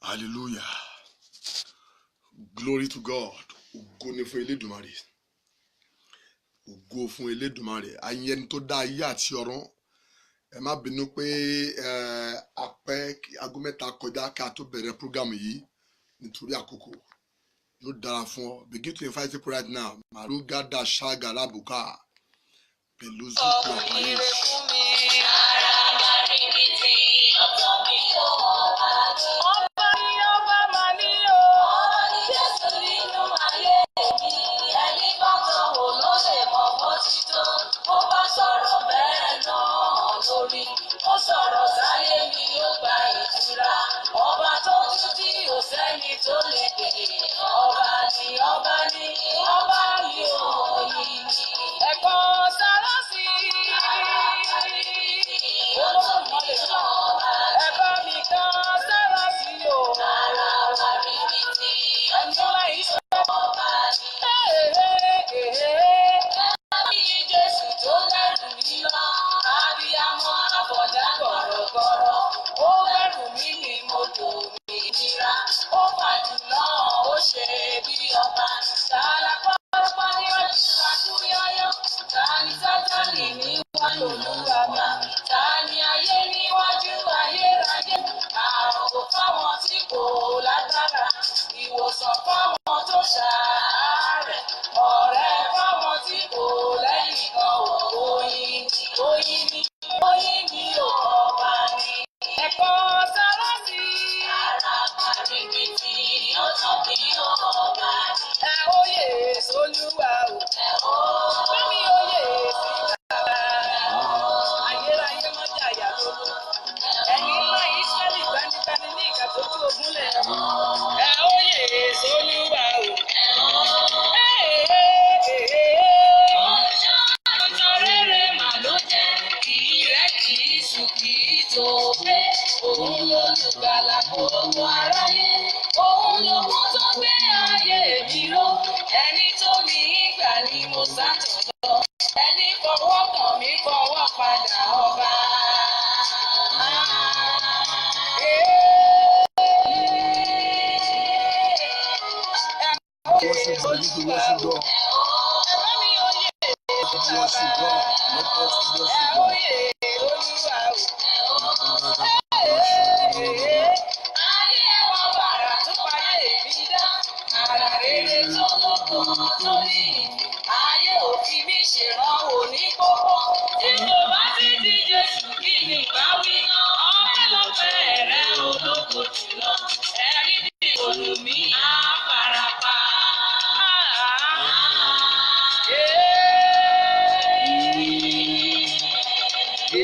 Hallelujah. Glory to God. Ògo ni fún Elédùmarè. Ògo fún Elédùmarè. Ayé ẹni tó dá ayé àti ọ̀run. Ẹ má bínú pé apẹ́ aago mẹ́ta kọjá ká tó bẹ̀rẹ̀ program yìí nítorí àkókò. Yóò dára fún ọ. Begin to invite people right now. Maruga da shaga labuka. Pẹ̀lú zuku àpáyé. Sọ̀rọ̀ sáyé mi ó gba ìtura, ọba tó tún tí ò sẹ́ni tó lè pè é, ọba ni ọba ni ọba yóò yí. Ẹ̀kọ́ sára sí i, olóòmọ lè sọ, ẹ̀kọ́ mi kan sára sí i o. Ara wa rí mi tí ẹni láì sọ ọba ni. Ẹ̀mí Jésù tó lẹ́rù mi lọ, abiyamọ àbọ̀dá gọ̀rọ̀gọ̀rọ̀, ó bẹ̀rù mí ni mo dòmìnira, ó fàjùlọ ó ṣe bí ọba, tààlàpọ̀lọpọ̀ ní ọdún àkúyọyọ, tani Sátánì níwájú Olúwa, tani ayé níwájú ayérayé, ààbò fáwọn tí kò lágbára, ìwòsàn fáwọn tó ṣàárẹ̀, ọ̀rẹ́ fáwọn tí kò lẹ́nìkan, oyin ni ọba ni. Ẹ̀kọ́ sára sí i. Ara parí mi tí ó tán bí ọba ni. Ẹ óyè sólúwa o. Bẹ́ẹ̀ni óyè sí bàbá. Ayérayé má jàyà lólo. Ẹni ńlá Ísírẹ́lì gbanígbaní ní ìgbà tó tú ogun lẹ̀. Ẹ óyè sólúwa o. Ọjọ́ rere mà ló jẹ́, kì í rẹ̀ kì í sùn kì í tó pé. Òun lolùgbàlà gbogbo aráyé. Òun lówó tó gbé ayé mi ró. Ẹni tó ní ìgbà ni mo sátọ̀ lọ. Ẹni fọwọ́ kàn mí fọwọ́ padà ọba. Worship God, you can worship God. Worship God. Let us worship God. Ayé òfin mi ṣèrànwọ́ ní kókó. Tí mo bá ti di Jésù kí ni ìgbà wí? Ọpẹ́lọpẹ́ rẹ̀ ológo jùlọ. Ẹ̀rí bí olùmí á farapa. You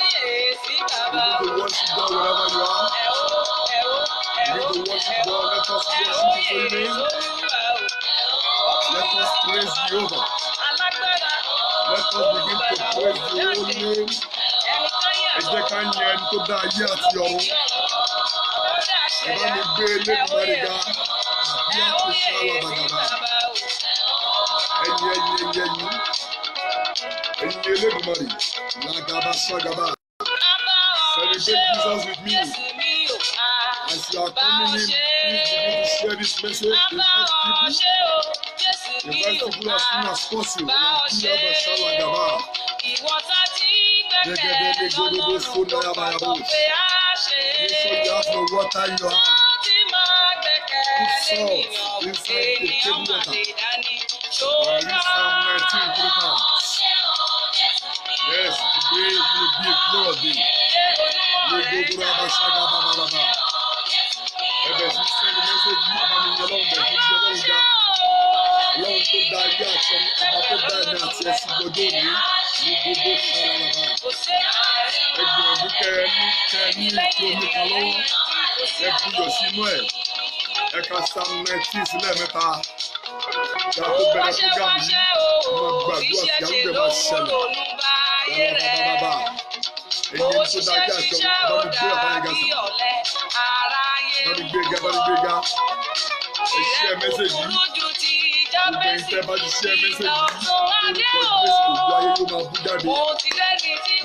need to worship God wherever you are. You need to worship God. Let us worship His holy name. Let us praise Jehovah. Let us begin to praise the holy name. Ẹ jẹ́ ká yan ẹni tó dá ayé àti ọ̀run. Ẹ bá mi gbé Elédùmarè ga. Bí a kò sá lọ bàdàbà. Ẹyin Elédùmarè. Lagaba sagaba. Celebrate Jesus with me. As you are coming in, please begin to share this message. Invite people as soon as possible. Lagaba sagaba. Make sure you have no water in your hand. Put salt inside the table water. Read Psalm 19 3 times. Yes, today will be a glorious day. Ẹbẹ̀ sí sẹ́ni mẹ́sẹ̀gì abániyan lọ́wọ́ bẹ̀rẹ̀ sí gbọ́ lọ́wọ́ ga. Ọlọ́run tó dá ayé àti ọba tó dá ẹ̀mí àti ẹ̀sìn gbọdọ̀ òní ní gbogbo ṣálára. Ẹgbẹ̀rún kẹ́ẹ̀ní tí omi kan lọ́wọ́. Ẹ buyọ̀ sínú ẹ̀. Ẹ ka Psalm 19 sílẹ̀ mẹ́ta. Ìyá tó bẹ̀rẹ̀ fúgàmù yìí. Ọmọ gbàdúrà tí àwọn ìgbẹ́ máa ṣẹlẹ̀. Bàbá. Ẹyin tó dá ayé àti ọba mi gbé ọ̀bá yẹn ga sí. Bá mi gbé ga. Ẹ ṣí ẹ mẹ́sẹ̀gì yìí. Gbogbo ẹ̀yin tẹ́ bá ti ṣí ẹ mẹ́sẹ̀gì yìí. Orúkọ Jésù ògbó ayé yóò máa bú jáde.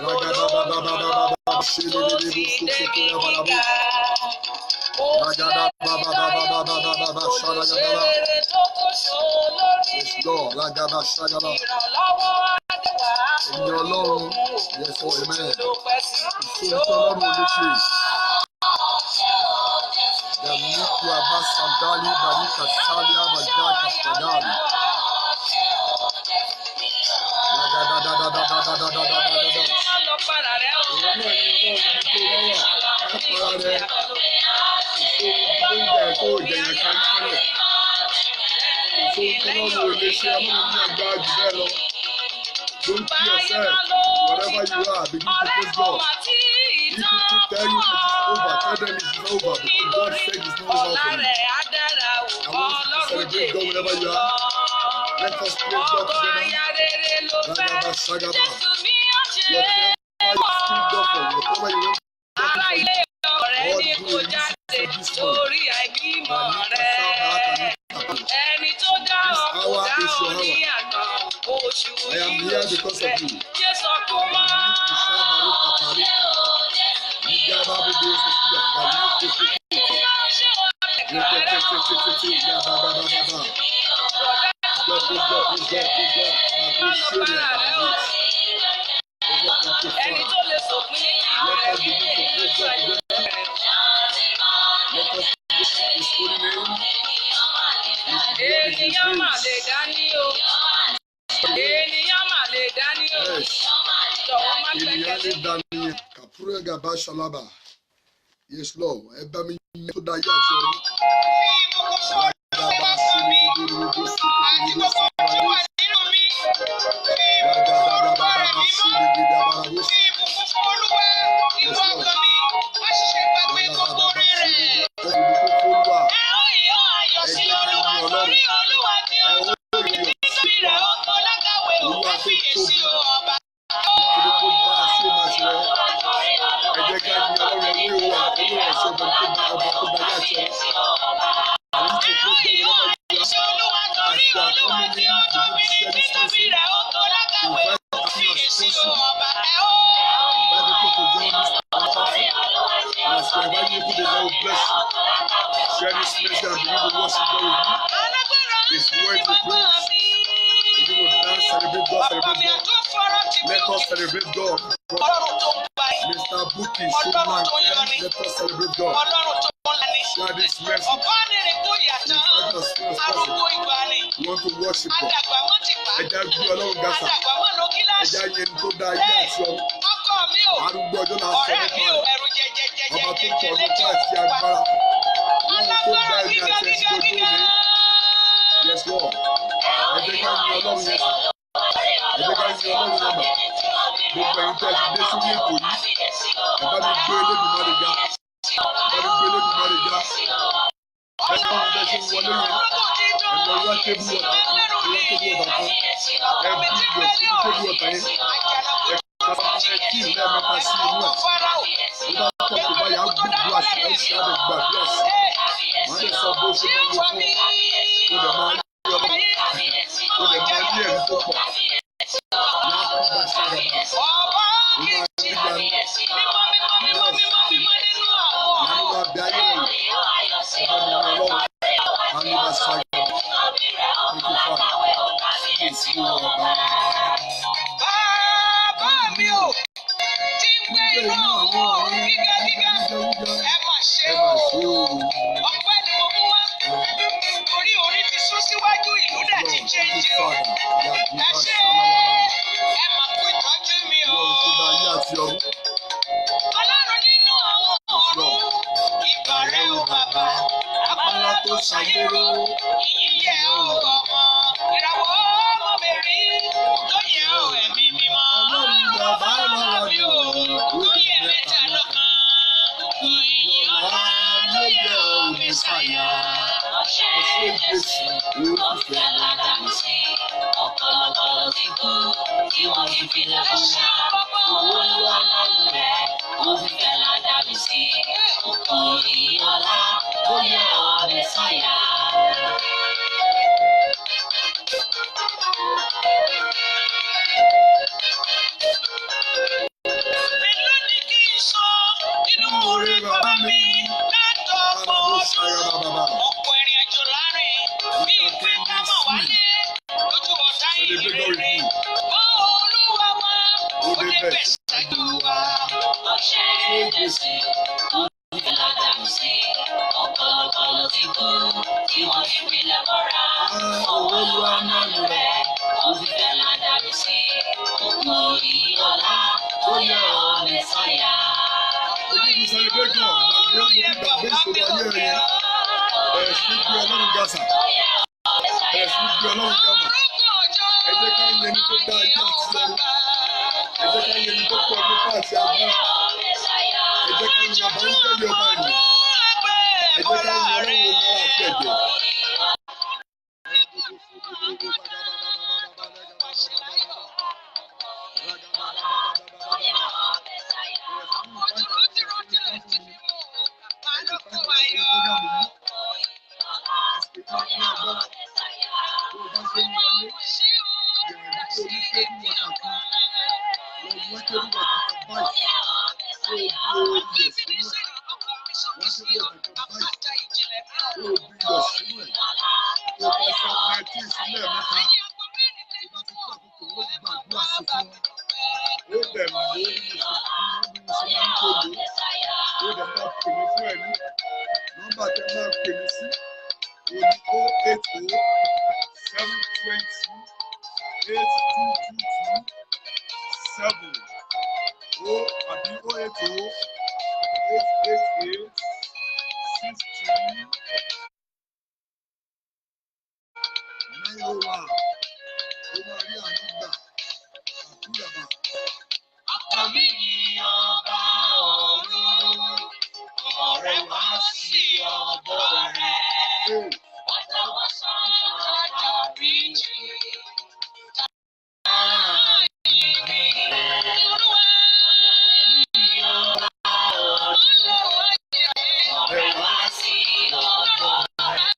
Ragabababababa ṣe lélẹ́lẹ́ bó sókè tó yá balabó. Yes, Lord. Lagaba Shagaba. In your Lord. Yes, Lord. Amen. Yamiku Abasandali Barika Salia Bagaka Pagari. Don't kill yourself. Whatever you are, begin to praise God. If people tell you it is over, tell them it is over because God said it's not over for you. I want you to celebrate God wherever you are. Let us praise God together. Ragaba Shagaba. Whatever you want God for you. God do it this morning. Ẹni tó dá ọkọ̀ dá ọ ní àná oṣù yìí. I am here because of you. Jésù ọkùnrin ẹni tó lè sòpin nínú ènìyàn mà lè dání o. Ènìyàn mà lè dání o. Jọ̀wọ́ má gbẹ́kẹ̀lé. Kapura Gaba Shalaba. Yes, Lord. Eba mi to da ya ti ọ̀run. Share this message and begin to worship God with you. It's worth the praise. Begin to dance, celebrate God, celebrate God. Let us celebrate God. Mr. Buki, Shuman, let us celebrate God. Share this message. Invite us as possible. We want to worship God. Ẹja gbé Ọlọ́run gàṣà. Ẹja yẹn tó dá ayé àti ọ̀run. Arúgbó ọjọ́ náà sọ nípa rẹ̀. Ọba tó pọ̀ nípa àti agbára. Wọ́n tó dá ẹ̀mí àti ẹ̀sìn ojú òní. Yes, Lord. Ẹ jẹ́ ká yin Ọlọ́run yẹn sọ. Ẹ jẹ́ ká yin Ọlọ́run yẹn mọ̀. Gbogbo ẹ̀yin tẹ́ ti dé sórí ètò yìí. Ẹ bá mi gbé Elédùmarè ga. Ẹ bá mi gbé Elédùmarè ga. Ẹ bá wọn bẹ́ ṣe ń wọlé yẹn. Ẹ lọ wá tébù ọ̀tá kan. Ẹ wá tébù ọ̀tá kan. Ẹ bí ìgbẹ́ sí tébù ọ̀tá yẹn. Ẹ kọ́ ẹ kí ilé mẹ́ta sí inú ẹ̀. Ó bá pọ̀ tó bá yà á gbúdú àti ẹ̀ṣin á lè gbàdúrà sí. Màá lè sọ bó ṣe máa ń lo fún ọ. Ó dẹ̀ máa ń rí ọlọ́run. Ó dẹ̀ máa ń rí ẹ̀rí tó pọ̀. Láàkúgbà ṣàgàbà. Ó máa ń rí ìyanu. Ìyanu máa bẹ ayé rẹ̀. Ọba mi ní ọlọ́run. Àlùbà ṣàgàbà. Thank you, Father. Yes, Lord. Bàbá mi ò tí ń gbé inú àwọn ọ̀run gíga gíga. Ẹ mà ṣe o. Ọpẹ́ ni mo mú wá. Orí ti sún síwájú ìlú dẹ̀ ti change o. Ẹ ṣé ẹ mà kú ìtọ́jú mi o. Ọlọ́run nínú àwọn ọ̀run. Ìbà rẹ o bàbá. Abala tó ṣàyẹ̀rọ. Ìyíyẹ o ọmọ. Ìràwọ̀ ọmọ mi rí. Lóye o ẹ̀mí mímọ́. Ọlọ́run bàbá lọ́wọ́ mi o. Lóye mẹ́ta lọ́kàn. Ìyìn ọ̀la lóye o Mẹ́sáyà. Ọ̀ṣẹ́ Jésù ló fi fẹ́ lára mi sí. Ọ̀pọ̀lọpọ̀ ti kú tí wọ́n fi fi lẹ́kọ̀ọ́ ṣá. Owó ńlá lánàá rẹ̀ ló fi fẹ́ lára mi sí. Ìyìn ọ̀la lóye o Mẹ́sáyà. Mélòó ni kí n sọ nínú orí bàbá mi látọ̀pọ̀ Celebrate God with me. Ó dé bẹ̀ ṣáájú wa. Ṣé Jésù ọ̀pọ̀lọpọ̀ ló ti kú tí wọ́n fi rí lẹ́bọ̀rà. Olúwa náà ló rẹ̀ ó fi fẹ́ ládàbí sí òkú ìyí ọ̀la tó yẹ ọ́ Mẹ́sáyà. Ojú ti celebrate God, gbàgbé ìṣòro ayé rẹ̀. Bẹ̀rẹ̀ sí bí Ọlọ́run gàṣà. Bẹ̀rẹ̀ sí bí Ọlọ́run gàmà. Ẹ jẹ́ ká yẹ ní tó dá ayé àti ọ̀run. Ẹ jẹ́ ká yẹ ní tó pọ̀ nípa àti agbára. Ẹ jẹ́ ká yẹ ọba ń tẹ̀lé ọba ènìyàn. Ẹ jẹ́ ká yẹ Ọlọ́run olùwà àti ẹ̀jẹ̀. Nọ́mbà tẹ máa pè mí sí òní 080-720-8222-7 àbí 080-888-63-901 ó máa rí àánú gbà àkúrẹ̀bà. Àmì ni ọba ọ̀run, ọ̀rẹ́ wá sí ọ̀dọ̀ rẹ̀. Wàtàwọ̀ sọ̀rọ̀ dàbí jì. Ọ̀rẹ́ wá sí ọ̀dọ̀ rẹ̀.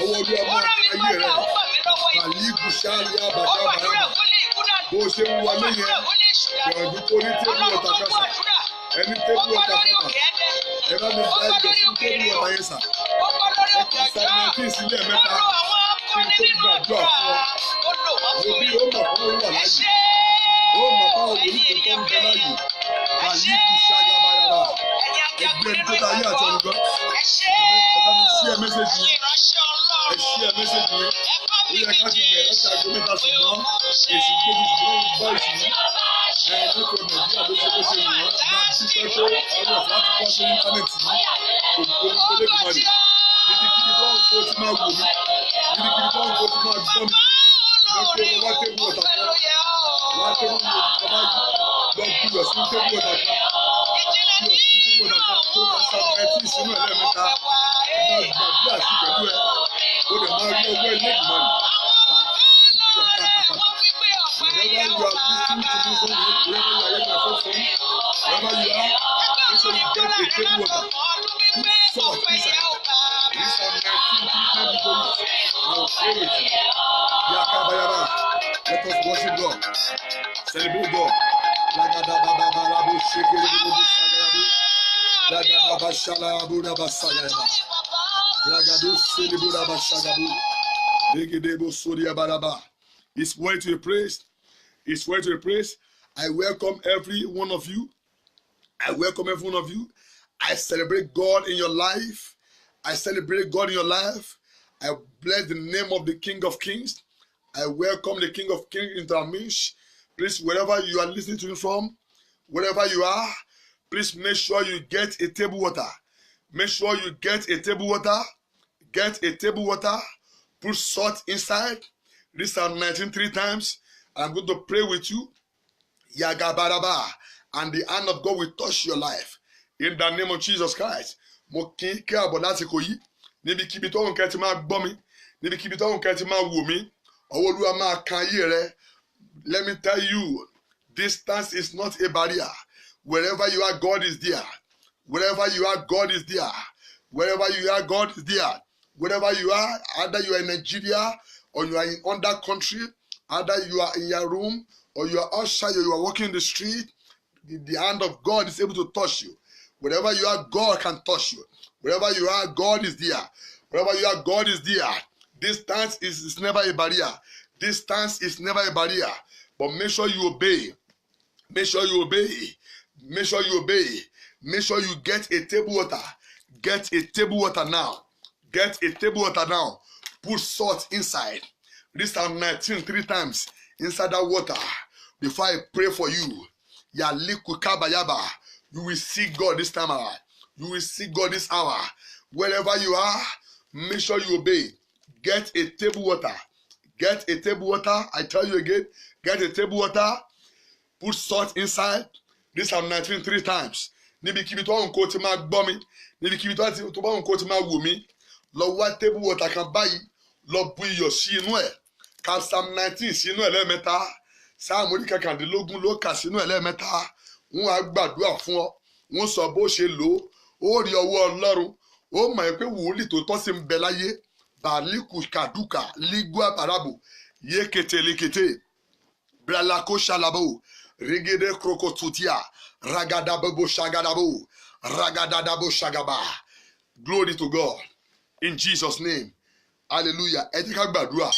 ọwọ́ olúwa máa ka ayé rẹ màlíkù sáàlì àbàdà bàrà bó ṣe ń wọlé yẹn gbìyànjú kó ní tébù ọ̀tà kásà ẹni tébù ọ̀tà kásà ẹ bá mi dá ẹgbẹ́ fún tébù ọ̀tà yẹn sà ẹ kì í sáré kí ìsílẹ̀ mẹ́ta kí n tó gbàdúrà fún ọ òbí ó mọ̀ fún òun wà láyé ó mọ̀ fún òun wòlíì tó tọ́ ń bẹ láyé màlíkù sáàlì àbàdà ẹgbẹ́ ẹni tó ta ayé àti ọ̀run gan ẹ bá mi ṣí ẹ mẹ́sẹ̀jì yẹn ẹ ṣí ẹ mẹ́sẹ̀jì yẹn ó yẹ ká ti bẹ̀rẹ̀ láti aago mẹ́ta ṣùgbọ́n èsì gbógun ṣùgbọ́n bá ìsìn lẹ́kọ̀ọ́ nàìjíríà ló ṣe bó ṣe wù wọ́n bá dúpẹ́ pé ọ̀rọ̀ láti wá sí íńtánẹ́ẹ̀tì yìí kò ní kó lè gbọ́n rè níbikíbi tó ń kó tí máa wò mí níbikíbi tó ń kó tí máa gbọ́ mi lọ́kọ́ wá tébù ọ̀tà kan wá tébù ọba lọ bíyọ̀ sí tébù ọ̀tà kan bíyọ̀ sí tébù ọ̀tà kan tó bá sá ẹtí ìsinú ẹlẹ́mẹ́ta máa gbàdúrà sí pẹ̀lú ẹ ó dẹ̀ máa rí owó ilé ìgbìmọ̀ rẹ̀. Wherever you are listening to this song, wherever you are hearing my first song, wherever you are, make sure you get a table water. Put salt inside. This is 19 people before you. I will pray with you. Yakabayaba. Let us worship God. Celebrate God. Lagadabababarabu shekeribu sagayabu. Lagadabashalabu nabasagayabu. Lagadu selibu nabashagabu. Legedebo soriabaraba. It's worthy to be praised. It's worthy to be praised. I welcome every one of you. I welcome every one of you. I celebrate God in your life. I celebrate God in your life. I bless the name of the King of Kings. I welcome the King of Kings into our midst. Please, wherever you are listening to me from, wherever you are, please make sure you get a table water. Make sure you get a table water. Get a table water. Put salt inside. This is 19 3 times. I'm going to pray with you. Yagabaraba. And the hand of God will touch your life. In the name of Jesus Christ. Mo kí kí àbọ̀ láti kò yí. Níbikíbi tó ń kẹ́ ti máa gbọ́ mi. Níbikíbi tó ń kẹ́ ti máa wò mí. Ọwọ́ Olúwa máa kan ayé rẹ. Let me tell you, distance is not a barrier. Wherever you are, God is there. Wherever you are, God is there. Wherever you are, God is there. Wherever you are, either you are in Nigeria or you are in other country, either you are in your room or you are outside or you are walking in the street, the hand of God is able to touch you. Wherever you are, God can touch you. Wherever you are, God is there. Wherever you are, God is there. Distance is never a barrier. Distance is never a barrier. But make sure you obey. Make sure you obey. Make sure you obey. Make sure you get a table water. Get a table water now. Get a table water now. Put salt inside. This time 19 3 times inside that water. Before I pray for you, you will see God this time around. You will see God this hour. Wherever you are, make sure you obey. Get a table water. Get a table water. I tell you again, get a table water. Put salt inside. This time 19 3 times. Níbikíbi tó ń kó ti máa gbọ́ mi. Níbikíbi tó bá ń kó ti máa wò mí. Lọ wá table water kan báyìí. Lọ bu iyọ̀ sí inú ẹ̀. Ka Psalm 19 sínú ẹ̀ lẹ́ẹ̀mẹ́ta. Sáàmù orí kẹkàndínlógún ló kà sínú ẹ̀ lẹ́ẹ̀mẹ́ta. Wọ́n á gbàdúrà fún ọ. Wọ́n sọ bó ṣe lò ó. Ó rí ọwọ́ Ọlọ́run. Ó mọ̀ pé wòlíì tó tọ́ sí ń bẹ láyé. Bàálíkù kàdúkà lígbà bàràbò. Yékété lékété. Bralako ṣàlàbò. Régédé krokotutia. Ragadabo shagadabo. Ragadadabo shagaba. Glory to God. In Jesus' name. Hallelujah. Ẹ jẹ́ ká gbàdúrà.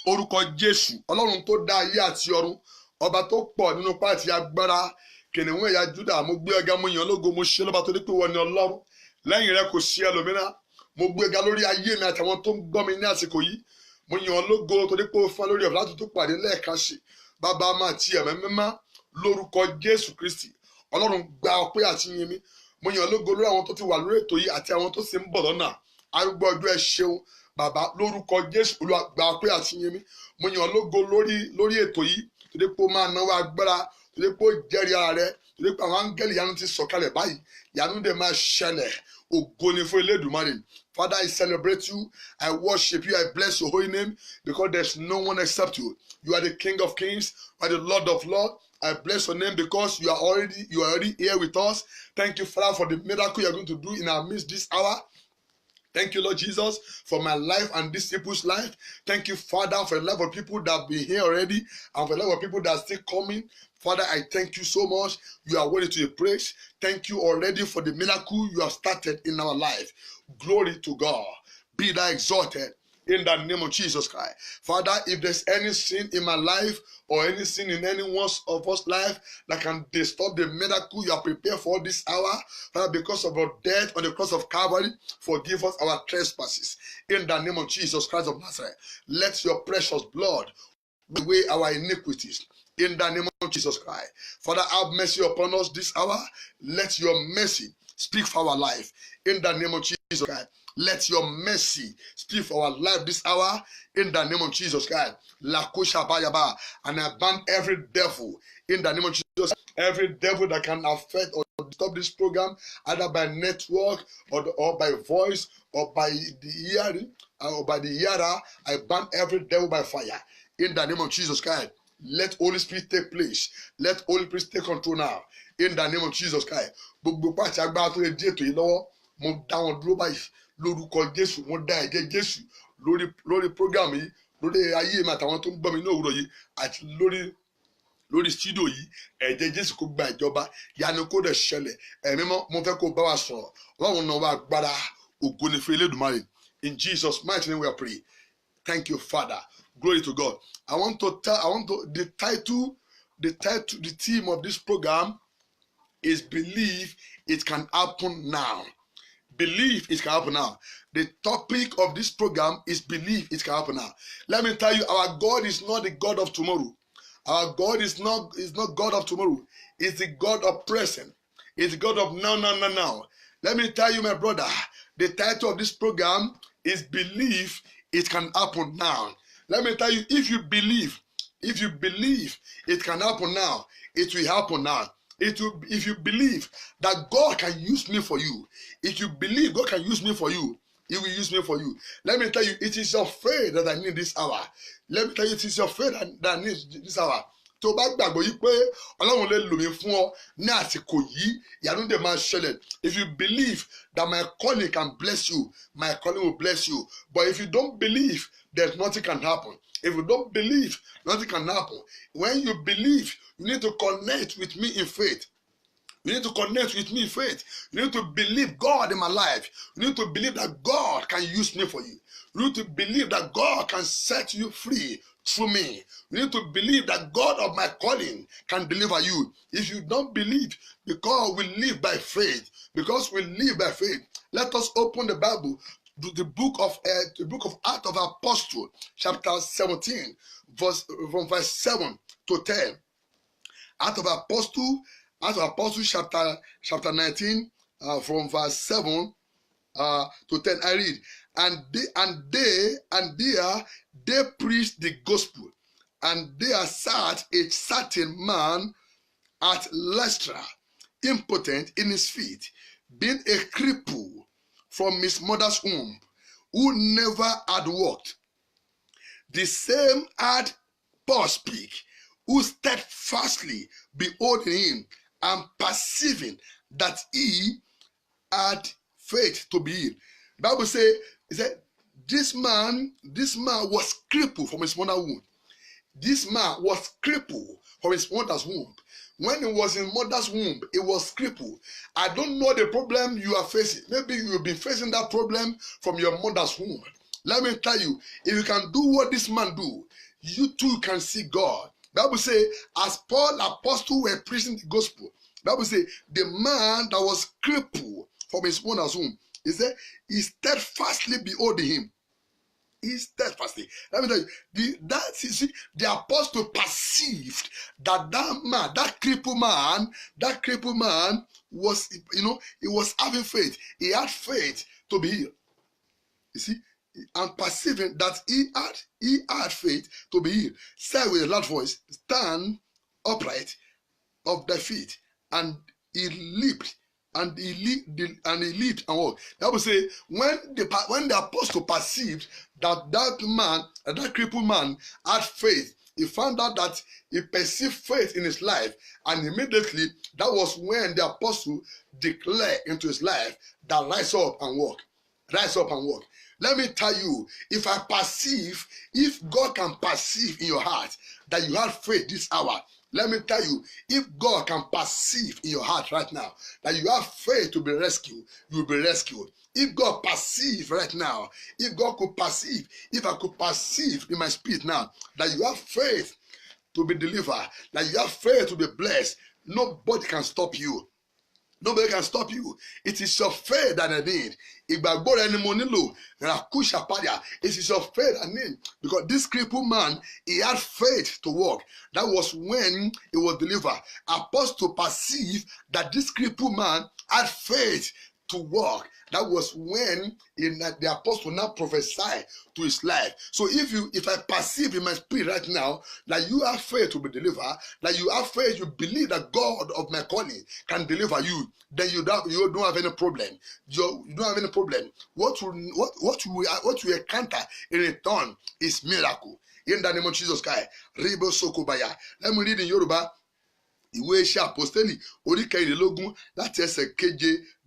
Orúkọ Jésù, Ọlọ́run tó dá ayé àti ọ̀run, ọba tó pọ̀ nínú pàtì agbára, kìnìún ẹ̀yà Júdà, mo gbé ọ̀gá mo yàn lógo, mo ṣe lọ́ba tó dé pé wọ́n ní Ọlọ́run. Lẹ́yìn rẹ̀ kò sí ẹlòmíràn. Mo gbé ọ̀gá lórí ayé mi àtàwọn tó ń gbọ́ mi ní àsìkò yìí. Mo yàn lógo tó dé pé ó fún lórí ọ̀fẹ́ láti tó pàdé lẹ́ẹ̀kan sí. Bàbá máa ti ẹ̀mẹ́ mímá lórúkọ Jésù Kristi. Ọlọ́run gba ọpẹ́ àti yìn mi. Mo yàn lógo lórí àwọn tó ti wà lórí ètò yìí àti àwọn tó sì ń bọ̀ lọ́nà. Arúgbó ọjọ́ ẹ ṣeun. Bàbá lórúkọ Jésù Olúwa gba ọpẹ́ àti yìn mi. Mo yàn lógo lórí ètò yìí tó dé pé ó máa náwó agbára tó dé pé ó jẹ́rìí ara rẹ̀ tó dé pé àwọn áńgẹ́lì yanu ti sọ̀kalẹ̀ báyìí yanu dẹ̀ máa ṣẹlẹ̀. Ògo ni fún Elédùmarè. Father, I celebrate you. I worship you. I bless your holy name because there's no one except you. You are the King of Kings. You are the Lord of Lords. I bless your name because you are already here with us. Thank you, Father, for the miracle you are going to do in our midst this hour. Thank you, Lord Jesus, for my life and this people's life. Thank you, Father, for the life of people that have been here already and for the life of people that are still coming. Father, I thank you so much. You are worthy to be praised. Thank you already for the miracle you have started in our life. Glory to God. Be thou exalted in the name of Jesus Christ. Father, if there's any sin in my life or any sin in any one of us life that can disturb the miracle you are prepared for this hour, Father, because of our death on the cross of Calvary, forgive us our trespasses. In the name of Jesus Christ of Nazareth, let your precious blood wipe away our iniquities. In the name of Jesus Christ. Father, have mercy upon us this hour. Let your mercy speak for our life. In the name of Jesus Christ. Let your mercy speak for our life this hour. In the name of Jesus Christ. And I ban every devil in the name of Jesus. Every devil that can affect or disturb this program, either by network or by voice or by the hearing or by the hearer, I ban every devil by fire. In the name of Jesus Christ. Let Holy Spirit take place. Let Holy Spirit take control now. In the name of Jesus Christ. Gbogbo pàṣẹ agbára tó lè dí ètò yìí lọ́wọ́, mo dá wọn dúró báyìí lórúkọ Jésù, mo dá ẹ̀jẹ̀ Jésù lórí program yìí, lórí ayé mi àtàwọn tó ń gbọ́ mi ní òwúrọ̀ yìí àti lórí studio yìí. Ẹ̀jẹ̀ Jésù kó gba ìjọba, yanu kó dẹ̀ ṣẹlẹ̀. Ẹ̀mí mọ́, mo fẹ́ kó bá wa sọ̀rọ̀. Ọlọ́run náà wá agbára, ògo ni fún Elédùmarè. In Jesus' mighty name we are praying. Thank you, Father. Glory to God. The theme of this program is believe it can happen now. Believe it can happen now. The topic of this program is believe it can happen now. Let me tell you, our God is not the God of tomorrow. Our God is not God of tomorrow. It's the God of present. It's the God of now. Let me tell you, my brother, the title of this program is believe it can happen now. Let me tell you, if you believe it can happen now, it will happen now. If you believe that God can use me for you, if you believe God can use me for you, He will use me for you. Let me tell you, it is your faith that I need this hour. Let me tell you, it is your faith that I need this hour. Tó bá gbàgbọ́ yìí pé Ọlọ́run lè lò mí fún ọ ní àsìkò yìí, ìyanu dẹ̀ máa ṣẹlẹ̀. If you believe that my calling can bless you, my calling will bless you. But if you don't believe, there's nothing can happen. If you don't believe, nothing can happen. When you believe, you need to connect with me in faith. You need to connect with me in faith. You need to believe God in my life. You need to believe that God can use me for you. You need to believe that God can set you free through me. You need to believe that God of my calling can deliver you. If you don't believe, because we live by faith, let us open the Bible to the book of Acts of Apostles, chapter 17, from verse 7 to 10. Acts of Apostles, chapter 19, from verse 7 to 10. I read, and they preached the gospel, and there sat a certain man at Lystra, impotent in his feet, being a cripple from his mother's womb, who never had walked. The same had Paul speak, who steadfastly beholding him and perceiving that he had faith to be healed. The Bible says, this man was crippled from his mother's womb. This man was crippled from his mother's womb. When he was in mother's womb, he was crippled. I don't know the problem you are facing. Maybe you've been facing that problem from your mother's womb. Let me tell you, if you can do what this man do, you too can see God. The Bible says, as Paul apostle were preaching the gospel, the Bible says, the man that was crippled from his mother's womb, he said, he steadfastly beholding him. He steadfastly. Let me tell you, the apostle perceived that crippled man was, he was having faith. He had faith to be healed. You see, and perceiving that he had faith to be healed, said with a loud voice, stand upright of thy feet, and he leaped. And he leaped and walked. That would say, when the apostle perceived that crippled man had faith, he found out that he perceived faith in his life, and immediately that was when the apostle declared into his life that rise up and walk. Rise up and walk. Let me tell you, if God can perceive in your heart that you have faith this hour, let me tell you, if God can perceive in your heart right now that you have faith to be rescued, you will be rescued. If God perceive right now, if I could perceive in my spirit now that you have faith to be delivered, that you have faith to be blessed, nobody can stop you. Nobody can stop you. It is your faith that I need. It is your faith I need. Because this crippled man, he had faith to walk. That was when he was delivered. Apostle perceived that this crippled man had faith to walk. That was when the apostle now prophesied to his life. So if I perceive in my spirit right now that you have faith to be delivered, that you have faith, you believe that God of my calling can deliver you, then you don't have any problem. You don't have any problem. What you encounter in return is miracle. In the name of Jesus Christ. Ribo Sokobaya. Let me read in Yoruba. Ìwé Iṣẹ́ Àpọ́stélì orí 14 láti ẹsẹ̀ 7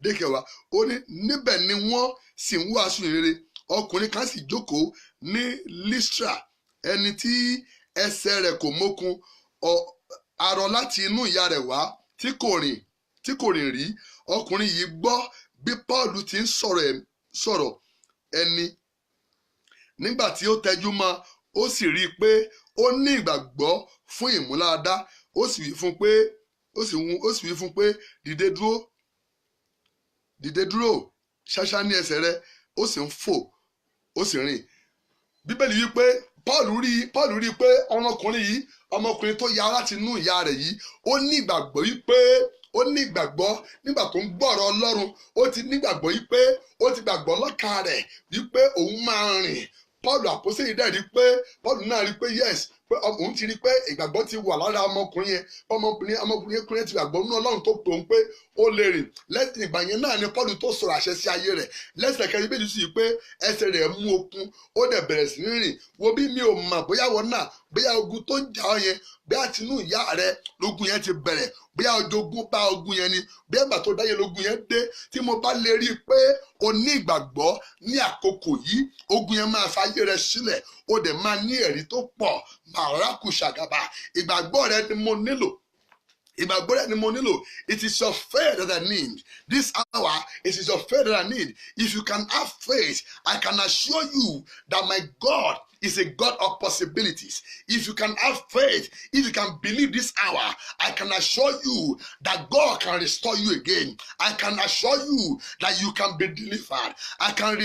dé 10. Ó ní níbẹ̀ ni wọ́n sì ń wàásù ìrere. Ọkùnrin kan sì jókòó ní Lystra, ẹni tí ẹsẹ̀ rẹ̀ kò mókun, arọ láti inú ìyá rẹ̀ wá, tí kò rìn rí. Ọkùnrin yìí gbọ́ bí Paul ti ń sọ̀rọ̀ ẹni. Nígbà tí ó tẹjú mọ́, ó sì rí i pé ó ní ìgbàgbọ́ fún ìmúláradá. Ó sì wí fún pé dìde dúró ṣáṣá ní ẹsẹ̀ rẹ̀, ó sì ń fò, ó sì rìn. Bíbélì wí pé Paul rí i pé ọmọkùnrin tó ya láti inú ìyá rẹ̀ yìí, ó ní ìgbàgbọ́ yìí pé nígbà tó ń gbọ́rọ̀ Ọlọ́run, ó ti nígbàgbọ́ yìí pé ó ti gbàgbọ́ lọ́kàn rẹ̀ wípé òun máa rìn. Paul àpọ́sítélì dẹ̀ rí i pé Paul náà rí i pé yes, pé òun ti rí i pé ìgbàgbọ́ ti wà lára ọmọkùnrin yẹn, ọmọkùnrin ti gbàgbọ́ nínú Ọlọ́run tó pè òun pé ó lè rìn. Lẹ́sìn ìgbà yẹn náà ni Paul tó sọ̀rọ̀ àṣẹ sí ayé rẹ̀. Lẹ́sìn kẹrin bíi sí pé ẹsẹ̀ rẹ̀ mú okun, ó dẹ̀ bẹ̀rẹ̀ sí ní rìn. Wo bí mi ò mọ̀ bóyá wọn náà, bóyá ogun tó ń jà ọ́ yẹn, bóyá tinú ìyá rẹ̀ lógun yẹn ti bẹ̀rẹ̀, bóyá ojogun bá ogun yẹn ni, bóyá ìgbà tó dáyé lógun yẹn dé. Tí mo bá lè rí i pé o ní ìgbàgbọ́ ní àkókò yìí, ogun yẹn máa fayé rẹ̀ sílẹ̀, ó dẹ̀ máa ní ẹ̀rí tó pọ̀. Màrákù ṣàgàbà, ìgbàgbọ́ rẹ ni mo nílò. It is your faith that I need. This hour, it is your faith that I need. If you can have faith, I can assure you that my God is a God of possibilities. If you can have faith, if you can believe this hour, I can assure you that God can restore you again. I can assure you that you can be delivered. I can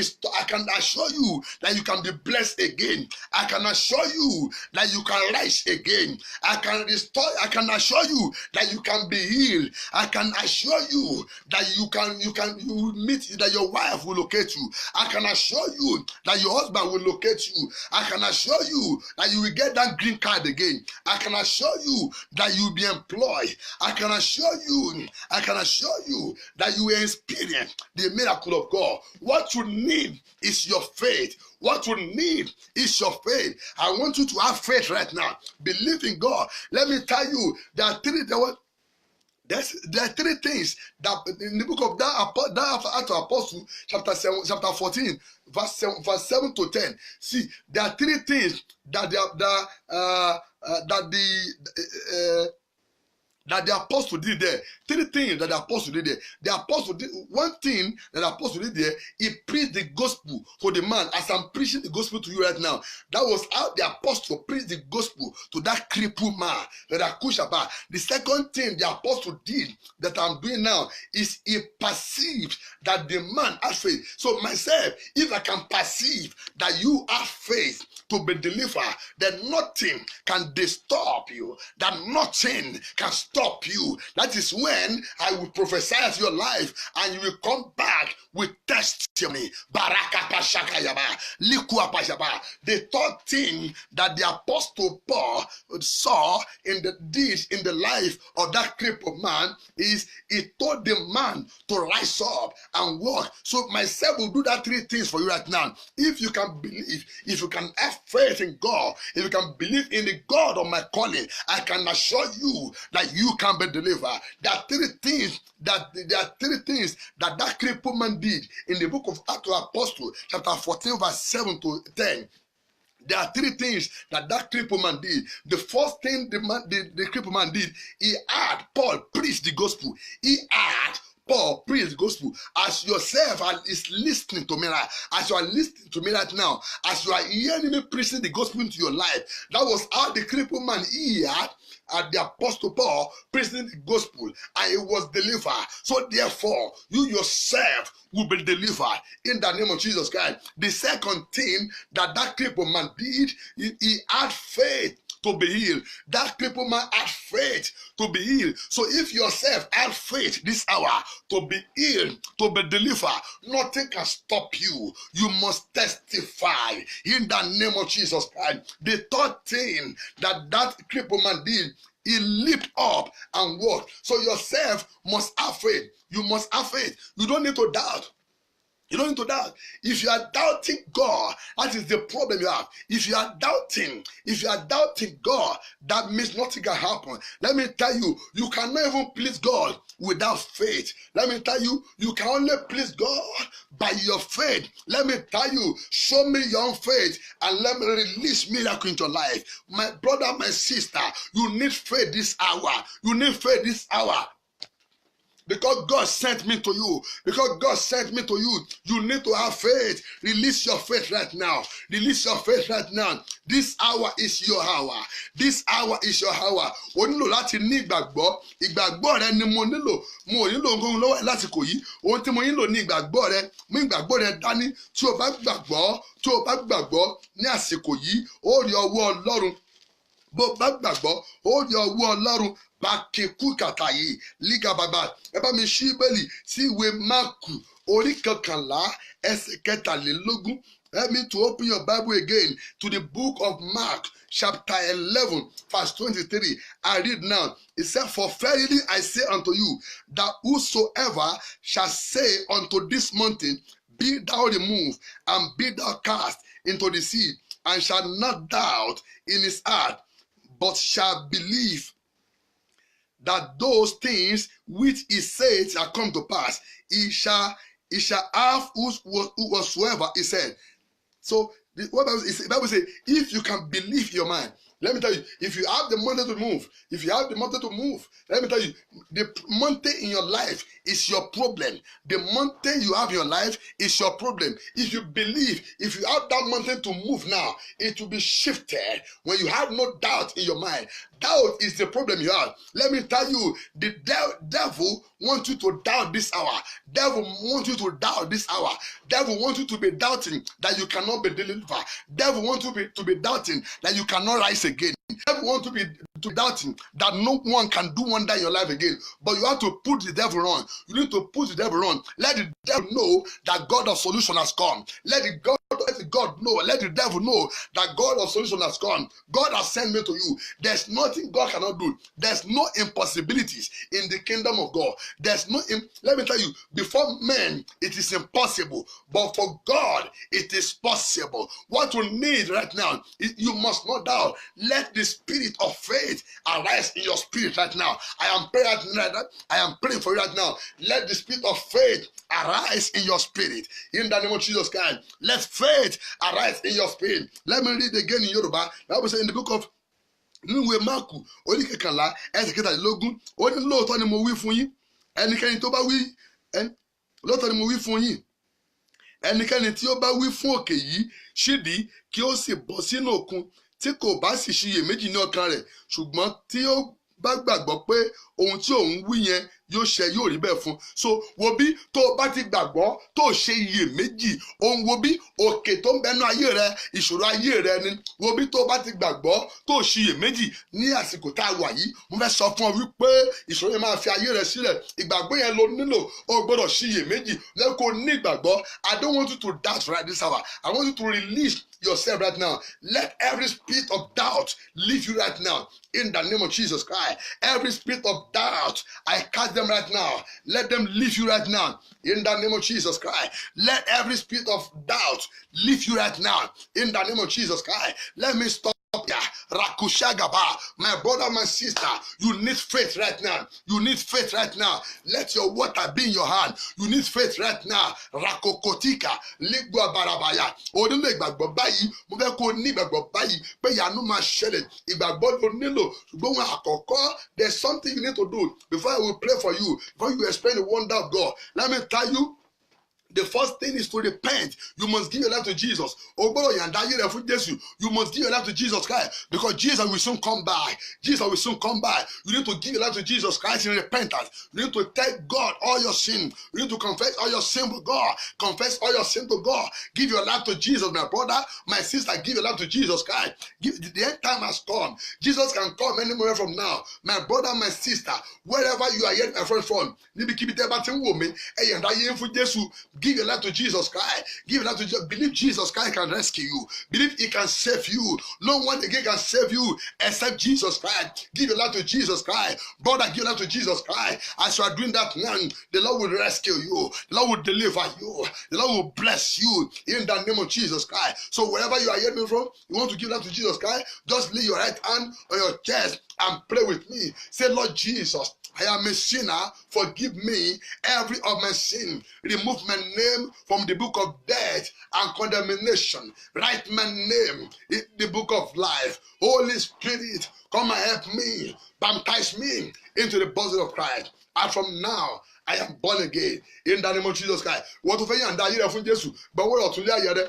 assure you that you can be blessed again. I can assure you that you can rise again. I can assure you that you can be healed. I can assure you that you will meet, that your wife will locate you. I can assure you that your husband will locate you. I can assure you that you will get that green card again. I can assure you that you will be employed. I can assure you that you will experience the miracle of God. What you need is your faith. What you need is your faith. I want you to have faith right now. Believe in God. Let me tell you, there are three things that in the book of that Acts of Apostles, chapter 14, verse 7 to 10. See, there are three things that the apostle did there. Three things that the apostle did there. The apostle did one thing that the apostle did there. He preached the gospel to the man. As I'm preaching the gospel to you right now, that was how the apostle preached the gospel to that crippled man, that Akushaba. The second thing the apostle did that I'm doing now is he perceived that the man has faith. So myself, if I can perceive that you have faith to be delivered, then nothing can disturb you. That nothing can stop you. That is when I will prophesy to your life and you will come back with testimony. The third thing that the Apostle Paul saw in the deeds in the life of that crippled man is he told the man to rise up and walk. So myself will do that three things for you right now. If you can believe, if you can have faith in God, if you can believe in the God of my calling, I can assure you that you can be delivered. There are three things that crippled man did in the book of Acts of Apostles, chapter 14, verse 7 to 10. There are three things that crippled man did. The first thing the crippled man did, he had Paul preach the gospel. He had Paul preach the gospel. As yourself is listening to me right, as you are listening to me right now, as you are hearing me preaching the gospel into your life, that was how the crippled man he had at the Apostle Paul preaching the gospel, and he was delivered. So therefore, you yourself will be delivered in the name of Jesus Christ. The second thing that crippled man did, he had faith to be healed. That crippled man had faith to be healed. So if yourself have faith this hour to be healed, to be delivered, nothing can stop you. You must testify in the name of Jesus Christ. The third thing that crippled man did, he leaped up and walked. So yourself must have faith. You must have faith. You don't need to doubt. You don't need to doubt. If you are doubting God, that is the problem you have. If you are doubting God, that means nothing can happen. Let me tell you, you cannot even please God without faith. Let me tell you, you can only please God by your faith. Let me tell you, show me your own faith and let me release miracle into your life. My brother, my sister, you need faith this hour. You need faith this hour. Because God sent me to you. Because God sent me to you. You need to have faith. Release your faith right now. Release your faith right now. This hour is your hour. This hour is your hour. O nílò láti ní ìgbàgbọ́. Ìgbàgbọ́ rẹ ni mo nílò. Mo nílò nǹkan lọ́wọ́ lásìkò yìí. Ohun tí mo nílò ní ìgbàgbọ́ rẹ. Mú ìgbàgbọ́ rẹ dání. Tí o bá gbàgbọ́ ní àsìkò yìí, ó rí ọwọ́ Ọlọ́run. Bó bá gbàgbọ́, ó rí ọwọ́ Ọlọ́run. Bákekú kàtà yìí líga bàbá ẹ bá mi ṣí bẹ́ẹ̀lì sí ìwé Máàkù orí kọkànlá ẹsẹ̀ kẹtàlélógún. Help me to open your Bible again to the book of Mark, chapter 11, verse 23. I read now. It said, "For verily I say unto you, that whosoever shall say unto this mountain, be thou removed, and be thou cast into the sea, and shall not doubt in his heart, but shall believe that those things which he said shall come to pass, he shall have whatsoever he said." So what the Bible says, if you can believe your mind, let me tell you, if you have the mountain to move, let me tell you, the mountain in your life is your problem. The mountain you have in your life is your problem. If you believe, if you have that mountain to move now, it will be shifted when you have no doubt in your mind. Doubt is the problem you have. Let me tell you, the devil wants you to doubt this hour. Devil wants you to doubt this hour. Devil wants you to be doubting that you cannot be delivered. Devil wants you to be doubting that you cannot rise again. Devil wants to be doubting that no one can do wonder in your life again. But you have to put the devil on. You need to put the devil on. Let the devil know that God of solution has come. Let God know. Let the devil know that God of solution has come. God has sent me to you. There's nothing God cannot do. There's no impossibilities in the kingdom of God. Let me tell you, before men it is impossible, but for God it is possible. What you need right now is you must not doubt. Let the spirit of faith arise in your spirit right now. I am praying for you right now. Let the spirit of faith arise in your spirit. In the name of Jesus Christ, let faith arise in your spirit. Let me read again in Yoruba. That was in the book of Níwèé Máàkù orí kẹkànlá ẹsẹ̀ kẹtàlélógún. Ó ní lóòótọ́ ni mo wí fún yín. Ẹnikẹ́ni tó bá wí lóòótọ́ ni mo wí fún yín. Ẹnikẹ́ni tí ó bá wí fún òkè yìí ṣídìí kí ó sì bọ́ sínú òkun, tí kò bá sì ṣiyèméjì ní ọkàn rẹ̀, ṣùgbọ́n tí ó bá gbàgbọ́ pé ohun tí òun wí yẹn yóò ṣe yóò rí bẹ́ẹ̀ fún. So wo bí tó o bá ti gbàgbọ́ tó o ṣe iyèméjì, òun wo bí òkè tó ń bẹnu ayé rẹ, ìṣòro ayé rẹ ni. Wo bí tó o bá ti gbàgbọ́ tó o ṣe iyèméjì ní àsìkò tá a wà yìí, mo fẹ́ sọ fún ọ wípé ìṣòro yẹn máa fi ayé rẹ sílẹ̀. Ìgbàgbọ́ yẹn ló nílò, o gbọ́dọ̀ ṣe iyèméjì lẹ́kọ̀ọ́ ní ìgbàgbọ́. I don't want you to doubt right this hour. I want you to release yourself right now. Let every spirit of doubt leave you right now in the name of Jesus Christ. Every spirit of doubt, I cast them right now. Let them leave you right now in the name of Jesus Christ. Let every spirit of doubt leave you right now in the name of Jesus Christ. Let me stop here. Rakushagaba, my brother, my sister, you need faith right now. You need faith right now. Let your water be in your hand. You need faith right now. Rakokotika, ligwa barabaya. Onílò ìgbàgbọ́ báyìí, mo fẹ́ kó ní ìgbàgbọ́ báyìí pé ìyanu máa ṣẹlẹ̀. Ìgbàgbọ́ ló nílò. Ṣùgbọ́n ohun àkọ́kọ́, there's something you need to do before I will pray for you, before you experience the wonder of God. Let me tell you, the first thing is to repent. You must give your life to Jesus. You must give your life to Jesus Christ, because Jesus will soon come by. Jesus will soon come by. You need to give your life to Jesus Christ in repentance. You need to tell God all your sin. You need to confess all your sin to God. Confess all your sin to God. Give your life to Jesus, my brother, my sister. Give your life to Jesus Christ. The end time has come. Jesus can come any moment from now. My brother, my sister, wherever you are yet, my friend, from. Give your life to Jesus Christ. Give your life to Jesus. Believe Jesus Christ can rescue you. Believe He can save you. No one again can save you except Jesus Christ. Give your life to Jesus Christ. Brother, give your life to Jesus Christ. As you are doing that now, the Lord will rescue you. The Lord will deliver you. The Lord will bless you in the name of Jesus Christ. So wherever you are hearing from, you want to give life to Jesus Christ, just lay your right hand on your chest and pray with me. Say, Lord Jesus, I am a sinner. Forgive me every of my sin. Remove my name from the book of death and condemnation. Write my name in the book of life. Holy Spirit, come and help me. Baptize me into the bosom of Christ. And from now, I am born again in the name of Jesus Christ. What if I die here from Jesus? But what are you?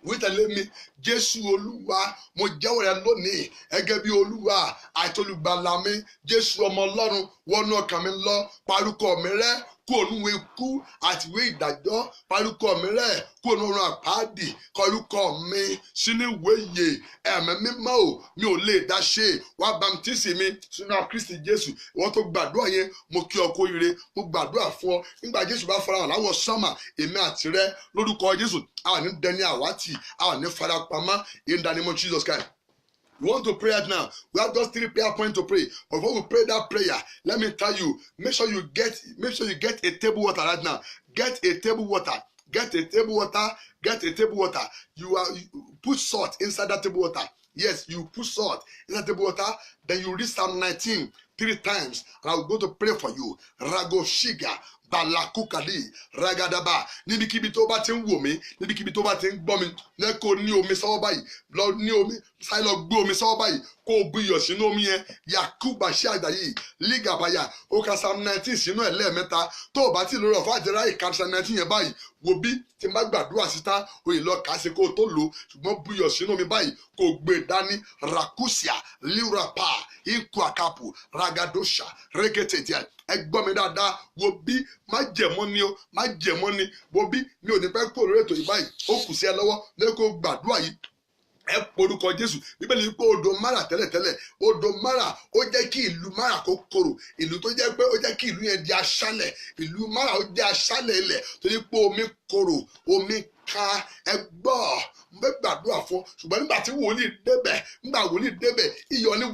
Wítẹ̀lé mi, Jésù Olúwa, mo jẹ́wọ́ rẹ lónìí gẹ́gẹ́ bí Olúwa àti olùgbàlà mi. Jésù ọmọ Ọlọ́run, wọnú ọkàn mi lọ, parúkọ mi rẹ́ kúrò nínú ikú àti ìwé ìdájọ́, parúkọ mi rẹ́ kúrò nínú ọ̀run àpáàdì, kọrúkọ mi sínú ìwé ìyè. Ẹ̀mí mímọ́ o, mi ò lè dá ṣe, wá bámtísì mi sínú Kristi Jésù. Ìwọ tó gbàdúrà yẹn, mo kí ọ kú ire, mo gbàdúrà fún ọ. Nígbà Jésù bá farahàn láwọ̀ sánmà, èmi àti rẹ lórúkọ Jésù, àwọn ní dẹni àwátì, àwọn ní farapamọ́ in the name of Jesus Christ. We want to pray right now. We have just 3 prayer points to pray. But before we pray that prayer, let me tell you, make sure you get a table water right now. Get a table water. Get a table water. Get a table water. You put salt inside that table water. Yes, you put salt inside the table water. Then you read Psalm 19 3 times. And I will go to pray for you. Ragoshiga. Balakukali, Ragadaba, níbikíbi tó bá ti ń wò mí, níbikíbi tó bá ti ń gbọ́ mi, ní kó ní omi sọ́wọ́ báyìí, lọ ní omi, sáyé lọ gbé omi sọ́wọ́ báyìí, kó o buyọ̀ sínú omi yẹn, Yakuba ṣe àgbáyé, Ligabaya, ó ka Psalm 19 sínú ẹ̀ lẹ́ẹ̀mẹ́ta, tó o bá ti lórí ọ̀fọ̀ àjẹrà ìka Psalm 19 yẹn báyìí, wo bí tí n bá gbàdúrà síta, o yìí lọ kà á sí kó o tó lò, ṣùgbọ́n buyọ̀ sínú omi báyìí, kó o gbé dání, Rakusia, Liurapa, Ikuakapu, Ragadosha, Reketetia. Ẹ gbọ́ mi dáadáa, wo bí má jẹ̀mọ́ ni o, má jẹ̀mọ́ ni, wo bí mi ò ní pẹ́ kó lórí ètò yìí báyìí, ó kù sí ẹ lọ́wọ́ ní kó gbàdúrà yìí. Ẹ porúkọ Jésù, Bíbélì wípé odò Mara tẹ́lẹ̀tẹ́lẹ̀, odò Mara ó jẹ́ kí ìlú Mara kó korò, ìlú tó jẹ́ pé ó jẹ́ kí ìlú yẹn di aṣálẹ̀, ìlú Mara ó jẹ́ aṣálẹ̀ ilẹ̀ torí pé omi korò, omi ká. Ẹ gbọ́, mo fẹ́ gbàdúrà fún, ṣùgbọ́n nígbà tí wòlíì débẹ̀, iyọ̀ ni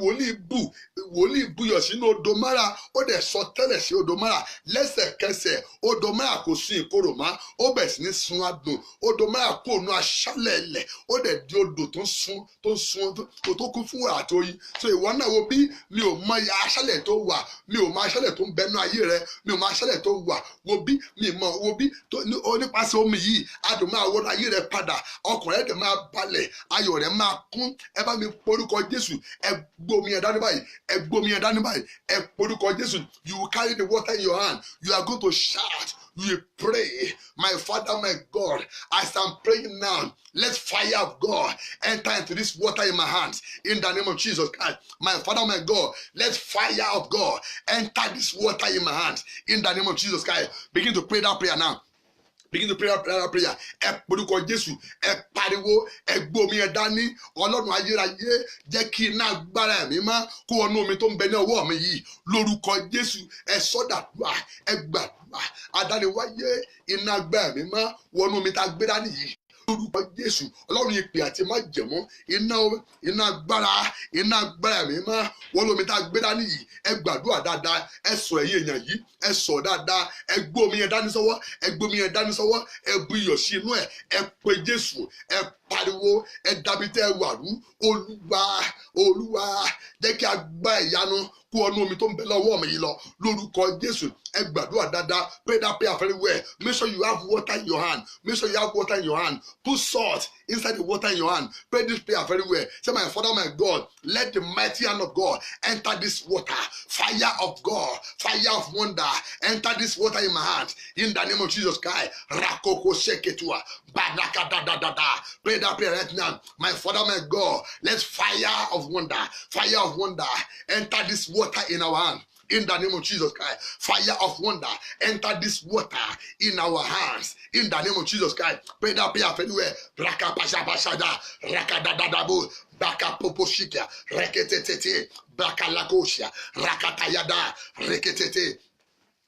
wòlíì buyọ̀ sínú odò Mara, ó dẹ̀ sọ tẹ́lẹ̀ sí odò Mara, lẹ́sẹ̀kẹsẹ̀ odò Mara kò sun ìkorò mọ́, ó bẹ̀ sí ní sun adùn, odò Mara kò nu aṣálẹ̀ ilẹ̀, ó dẹ̀ di odò tó kún fún àti oyin. So ìwọ náà wo bí mi ò mọ aṣálẹ̀ tó wà, mi ò mọ aṣálẹ̀ tó ń bẹnu ayé rẹ, mi ò mọ aṣálẹ̀ tó wà, wo bí mi mọ, wo bí nípasẹ̀ omi yìí, adùn máa wọnú ayé rẹ padà, ọkàn rẹ dẹ̀ máa balẹ̀, ayọ̀ rẹ máa kún. Ẹ bá mi porúkọ Jésù, ẹ gbómi ẹ dání báyìí, ẹ porúkọ Jésù. You will carry the water in your hand, you are going to shout, We pray, my Father, my God, as I'm praying now, let fire of God enter into this water in my hands in the name of Jesus Christ. My Father, my God, let fire of God enter this water in my hands in the name of Jesus Christ. Begin to pray that prayer now. Begin to pray that prayer. Ẹ porúkọ Jésù, ẹ pariwo, ẹ gbómi ẹ dání. Ọlọ́run ayérayé, jẹ́ kí iná agbára ẹ̀mí mọ́ kó wọnú omi tó ń bẹ ní ọwọ́ mi yìí. Lórúkọ Jésù, ẹ sọ́dàdúrà, ẹ gbàdúrà. Adániwáyé, iná agbára ẹ̀mí mọ́ wọnú omi tá a gbé dání yìí. Lórúkọ Jésù, Ọlọ́run ìpè àti májẹ̀mú, iná agbára ẹ̀mí mọ́ wọnú omi tá a gbé dání yìí. Ẹ gbàdúrà dáadáa, ẹ sọ ẹ̀yin èèyàn yìí, ẹ sọ dáadáa, ẹ gbómi ẹ dání sọ́wọ́, ẹ gbómi ẹ dání sọ́wọ́, ẹ bu iyọ̀ sí inú ẹ̀, ẹ pe Jésù, ẹ pariwo, ẹ dàbí tẹ́ ẹ wà rú. Olúwa, jẹ́ kí a gbá ìyanu kú ọnú omi tó ń bẹ lọ́wọ́ mi yìí lọ. Lórúkọ Jésù, ẹ gbàdúrà dáadáa, pray that prayer very well. Make sure you have water in your hand. Make sure you have water in your hand. Put salt inside the water in your hand. Pray this prayer very well. Say, my Father, my God, let the mighty hand of God enter this water. Fire of God, fire of wonder, enter this water in my hand. In the name of Jesus Christ. Rakoko sheketua. Pray that prayer right now. My Father, my God, let fire of wonder enter this water in our hand. In the name of Jesus Christ, fire of wonder enter this water in our hands. In the name of Jesus Christ, pray that prayer everywhere. Raka pasha pashada, raka dadadabu, baka poposhika, reketete, baka lakoshia, rakatayada, reketete.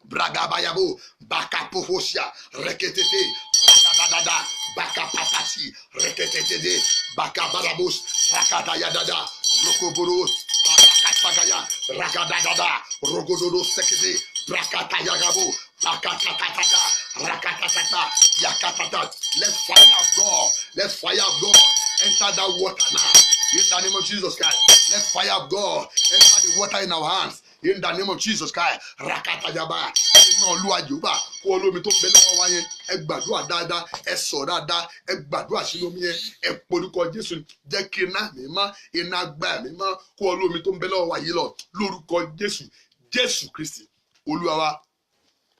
Bragabayabu, baka pohosia, reketete, rakadadada, baka papasi, reketete, baka balabus, rakadayadada, rokoburus, rakatagaya, rakadadada, rogododo sekete, brakatayagabu, bakatatata, rakatata, yakatata. Let fire of God enter that water now. In the name of Jesus Christ, let fire of God enter the water in our hands. In the name of Jesus Christ, rakatayaba, iná Olúwa Jèhófà kó olómi tó ń bẹ lọ́wọ́ wa yẹn, ẹ gbàdúrà dáadáa, ẹ sọ dáadáa, ẹ gbàdúrà sínú omi yẹn, ẹ porúkọ Jésù, jẹ́ kí iná mi mọ́, iná agbára mi mọ́ kó olómi tó ń bẹ lọ́wọ́ wa yìí lọ. Lórúkọ Jésù, Jésù Kristi, Olúwa wa.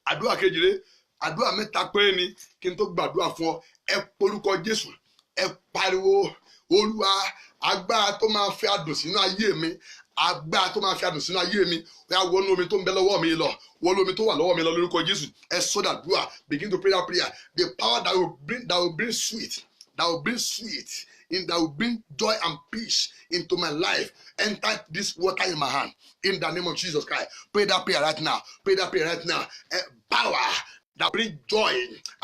Àdúrà kejìlé, àdúrà mẹ́ta péré ni kí n tó gbàdúrà fún ọ. Ẹ porúkọ Jésù, ẹ pariwo, Olúwa, agbára tó máa fẹ́ adùn sínú ayé mi, agbára tó máa fi adùn sínú ayé mi, wíwá wọnú omi tó ń bẹ lọ́wọ́ mi lọ, wọnú omi tó wà lọ́wọ́ mi lọ. Lórúkọ Jésù, ẹ sọ́dàdúrà, begin to pray that prayer. The power that will bring sweet, that will bring joy and peace into my life, enter this water in my hand. In the name of Jesus Christ, pray that prayer right now. Pray that prayer right now. Power that bring joy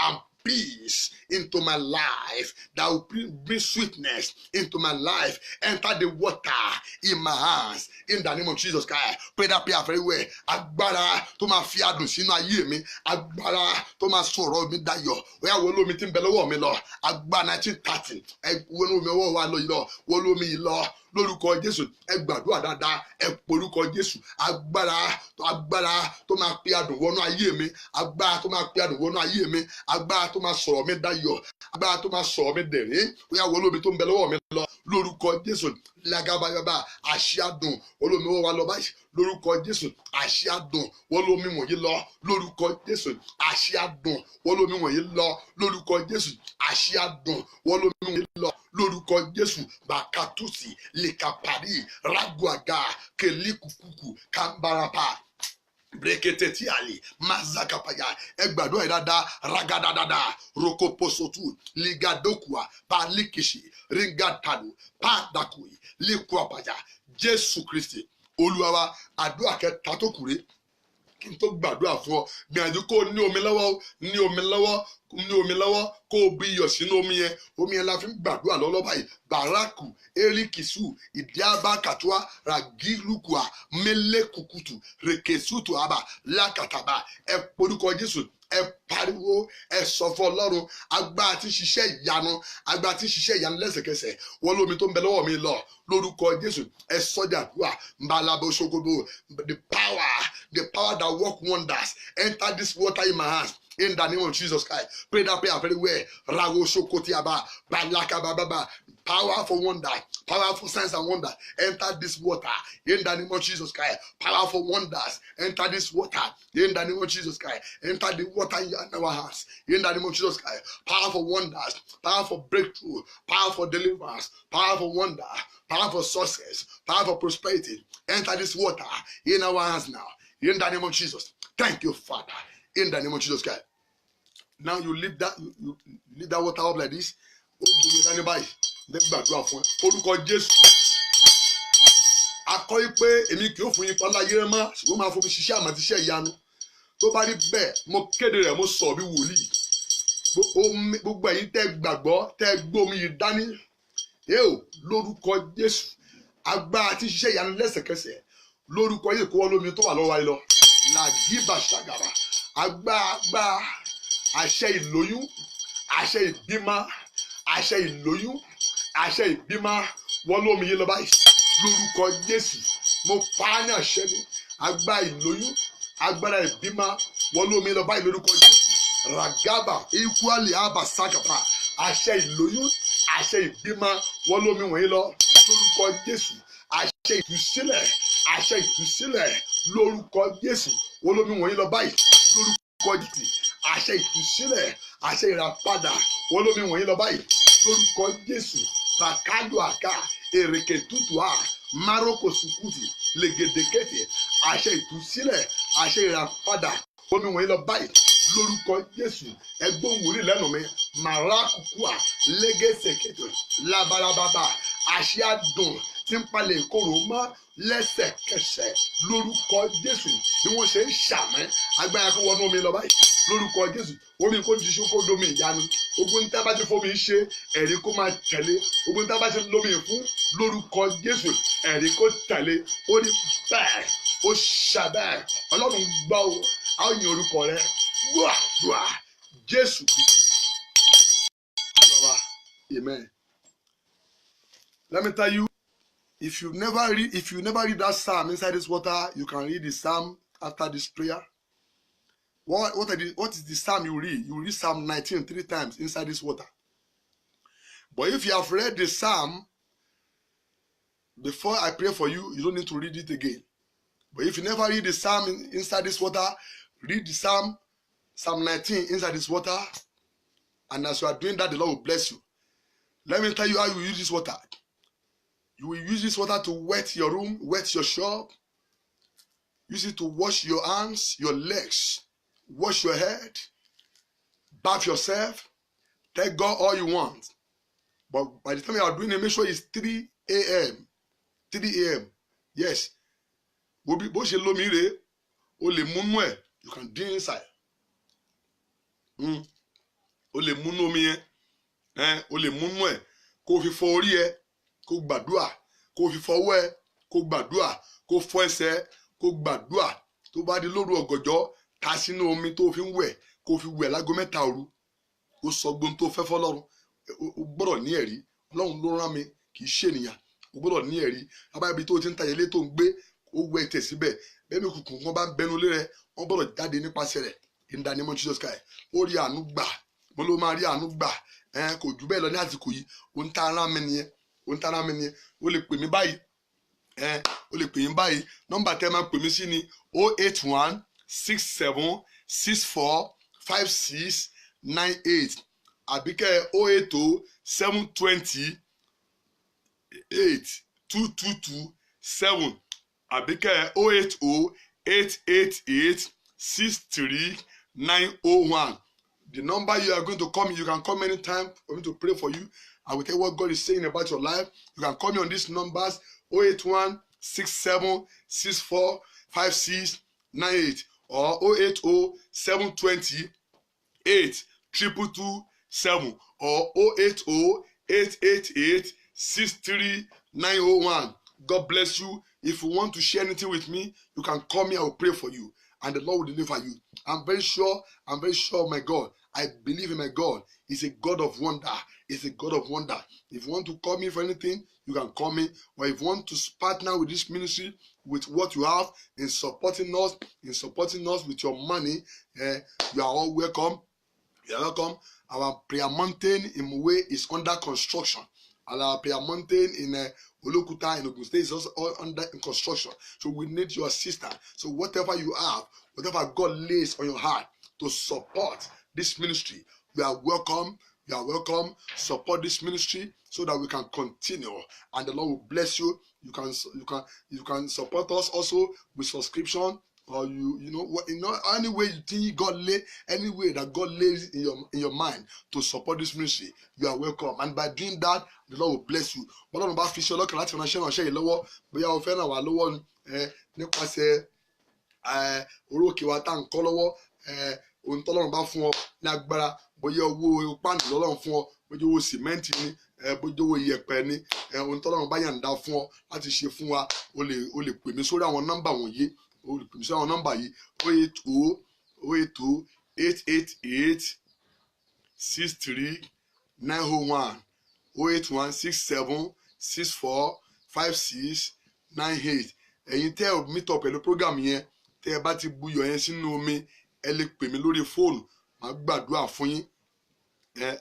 and peace into my life, that will bring sweetness into my life, enter the water in my hands. In the name of Jesus Christ, pray that prayer very well. Agbára tó máa fi adùn sínú ayé mi, agbára tó máa sọ̀rọ̀ mi dayọ̀, wíwá wọnú omi tí ń bẹ lọ́wọ́ mi lọ, agbára 1930, wọnú omi ọwọ́ wa lọ yìí lọ, wọnú omi yìí lọ. Lórúkọ Jésù, ẹ gbàdúrà dáadáa, ẹ porúkọ Jésù, agbára tó máa pe adùn wọnú ayé mi, agbára tó máa pe adùn wọnú ayé mi, agbára tó máa sọ̀rọ̀ mi dayọ̀, agbára tó máa sọ̀rọ̀ mi dẹ̀rín, ó yá wọnú omi tó ń bẹ lọ́wọ́ mi lọ. Lórúkọ Jésù, lágábáyábá, àṣẹ adùn olómi wọ́n wá lọ báyìí. Lórúkọ Jésù, àṣẹ adùn wọ́n lómi wọ̀nyí lọ. Lórúkọ Jésù, àṣẹ adùn wọ́n lómi wọ̀nyí lọ. Lórúkọ Jésù, àṣẹ adùn wọ́n lómi wọ̀nyí lọ. Lórúkọ Jésù, bàkàtúsì lèkàpàrí raguaga kelikukuku kambarapa breketeti ali mazakapaya. Ẹ gbàdúrà dáadáa, ragadadada rokoposotu ligadokua palikishi ringatadu padakui likuapaya. Jésù Kristi Olúwa wa. Àdúrà kẹta tó kù rèé kí n tó gbàdúrà fún ọ. Gbìyànjú kó ní omi lọ́wọ́, kó o bí iyọ̀ sínú omi yẹn la fi ń gbàdúrà lọ́wọ́ báyìí. Bàrákù erikisu ìdíábà kàtúwà ràgìlùkùà mẹlẹ́kùkùtù rèkèsùtù àbà lákàtàbà. Ẹ porúkọ Jésù, ẹ pariwo, ẹ sọ fún Ọlọ́run, agbára tí ṣiṣẹ́ ìyanu lẹ́sẹ̀kẹsẹ̀ wọ́n lómi tó ń bẹ lọ́wọ́ mi lọ. Lórúkọ Jésù, ẹ sọ́jà àdúrà mbalabo ṣogodo. The power that work wonders enter this water in my hands. In the name of Jesus Christ, pray that prayer very well. Rago shokotiaba balaka bababa Powerful wonder, powerful signs and wonder. Enter this water in the name of Jesus Christ. Powerful wonders. Enter this water in the name of Jesus Christ. Enter the water in our hands in the name of Jesus Christ. Powerful wonders, powerful breakthrough, powerful deliverance, powerful wonder, powerful success, powerful prosperity. Enter this water in our hands now in the name of Jesus. Thank you, Father, in the name of Jesus Christ. Now you leave that water up like this. Orúkọ Jésù. Akọ́ yí pé èmi kì í fún yín pálá yẹ́rẹ́ mọ́ ṣùgbọ́n máa fomi ṣiṣẹ́ àmọ́ tíṣẹ́ ìyanu. Tó bá rí bẹ́ẹ̀ mo kéde rẹ̀ mo sọ bí wòlíì. Gbogbo ẹ̀yin tẹ́ gbàgbọ́ tẹ́ gbómi yìí dání. Yóò lórúkọ Jésù. Agbára tí ṣiṣẹ́ ìyanu lẹ́sẹ̀kẹsẹ̀. Lórúkọ yìí kó wọ́n lómi tó wà lọ́wọ́ ayé lọ. Làgíbà ṣàgàrà. Agbára àṣẹ ìlóyún. Àṣẹ ìbímọ. Àṣẹ ìlóyún. Àṣẹ ìbímọ. Wọ́n lómi yìí lọ báyìí. Lórúkọ Jésù. Mo pa á ní àṣẹ ni. Agbára ìlóyún. Agbára ìbímọ. Wọ́n lómi yìí lọ báyìí lórúkọ Jésù. Ragaba equally abasakapa. Àṣẹ ìlóyún. Àṣẹ ìbímọ. Wọ́n lómi wọ̀nyí lọ. Lórúkọ Jésù. Àṣẹ ìtúsílẹ̀. Àṣẹ ìtúsílẹ̀. Lórúkọ Jésù. Wọ́n lómi wọ̀nyí lọ báyìí. Lórúkọ Jésù. Àṣẹ ìtúsílẹ̀. Àṣẹ ìràpadà. Wọ́n lómi wọ̀nyí lọ báyìí. Lórúkọ Jésù. Bàkádù àká. Èrèké tútù à. Máròkò sùkùtì. Lègèdèkètè. Àṣẹ ìtúsílẹ̀. Àṣẹ ìràpadà. Wọ́n lómi wọ̀nyí lọ báyìí. Lórúkọ Jésù. Ẹgbọ́n wòlíì lẹ́nu mi. Màrákùkùà. Légèsèkètè. Labarababa. Àṣẹ àdùn tí ń palẹ̀ ìkorò mọ́ lẹ́sẹ̀kẹsẹ̀ lórúkọ Jésù bí wọ́n ṣe ń ṣàmẹ́ agbára kó wọnú omi lọ báyìí lórúkọ Jésù omi kó di ṣókó domi ìyanu ogun tí a bá ti fomi ṣe ẹ̀rí kó máa tẹ̀lé ogun tí a bá ti lómi fún lórúkọ Jésù ẹ̀rí kó tẹ̀lé ó ní bẹ́ẹ̀ ó ṣàbẹ́ Ọlọ́run gbọ́ ọ a ó yin orúkọ rẹ gbọ́ Jésù Amen. Let me tell you. If you never read that psalm inside this water, you can read the psalm after this prayer. What is the psalm you read? You read Psalm 19 3 times inside this water. But if you have read the psalm before I pray for you, you don't need to read it again. But if you never read the psalm inside this water, read the Psalm 19 inside this water. And as you are doing that, the Lord will bless you. Let me tell you how you use this water. You will use this water to wet your room, wet your shop. Use it to wash your hands, your legs, wash your head, bath yourself. Tell God all you want. But by the time you are doing it, make sure it's 3 a.m. 3 a.m. Yes. You can drink inside. O lè mú omi yẹn. O lè mú ẹ̀ kó fi fọ orí ẹ. Kó gbàdúà kó fi fọwọ́ ẹ kó gbàdúà kó fọ ẹsẹ̀ kó gbàdúà tó bá di lóru ọ̀gànjọ́ ta sínú omi tó fi ń wẹ̀ kó fi wẹ̀ lágo 3 òru ó sọ gbóhun tó fẹ́ fọ́lọ́run ó gbọ́dọ̀ ní ẹ̀rí Ọlọ́run ló rán mi kì í ṣe ènìyàn ó gbọ́dọ̀ ní ẹ̀rí abáyébí tó ti ń tayẹlé tó ń gbé ó wẹ̀ tẹ̀ síbẹ̀ bẹ́ẹ̀ mi kùkùn kan bá ń bẹnu lé rẹ wọ́n gbọ́dọ̀ jáde nípasẹ̀ rẹ̀ in the name of Jesus Christ ó rí àánú gbà mo ló máa rí àánú gbà kò jù bẹ́ẹ̀ lọ ní àsìkò yìí ó ń ta ara mi nìyẹn o lè pè mí báyìí o lè pè yín báyìí nọ́mbà tẹ́ máa pè mí sí ni 081 67 64 56 98 àbíkẹ́ 080 720 8 222 7 àbíkẹ́ 080 888 63 901. The number you are going to call me, you can call me anytime for me to pray for you. I will tell you what God is saying about your life. You can call me on these numbers 081 67 64 56 98 or 080 720 8 222 7 or 080 888 63 901. God bless you. If you want to share anything with me, you can call me. I will pray for you and the Lord will deliver you. I'm very sure of my God. I believe in my God. He's a God of wonder. He's a God of wonder. If you want to call me for anything, you can call me. Or if you want to partner with this ministry, with what you have, in supporting us with your money, you are all welcome. You are welcome. Our prayer mountain in Muwe is under construction. Our prayer mountain in Olokuta in Ogun State is also all under construction. So we need your assistance. So whatever you have, whatever God lays on your heart to support this ministry, you are welcome. You are welcome. Support this ministry so that we can continue, and the Lord will bless you. You can support us also with subscription, or any way you think God lay, any way that God lays in your mind to support this ministry, you are welcome. And by doing that, the Lord will bless you. But on about fish, look at ránṣẹ́ lọ́wọ́ bóyá o fẹ́ ràn wá lọ́wọ́ nípasẹ̀ orókè wa tá à ń kọ́ lọ́wọ́ ohun tọ́lọ́run bá fún ọ ní agbára, bóyá owó páànù lọ́lọ́run fún ọ, bóyá owó sìmẹ́ǹtì ni, bóyá owó iyẹ̀pẹ̀ ni, ohun tọ́lọ́run bá yàǹda fún ọ láti ṣe fún wa, o lè pè mí sórí àwọn nọ́mbà wọ̀nyí. O lè pè mí sórí àwọn nọ́mbà yìí 080-888-63-901 081-67-64-56-98. ẹ̀yin tẹ́ ò meet up pẹ̀lú program yẹn, tẹ́ ẹ bá ti buyọ̀ yẹn sínú omi, ẹ lè pè mí lórí fóònù, màá gbàdúrà fún yín.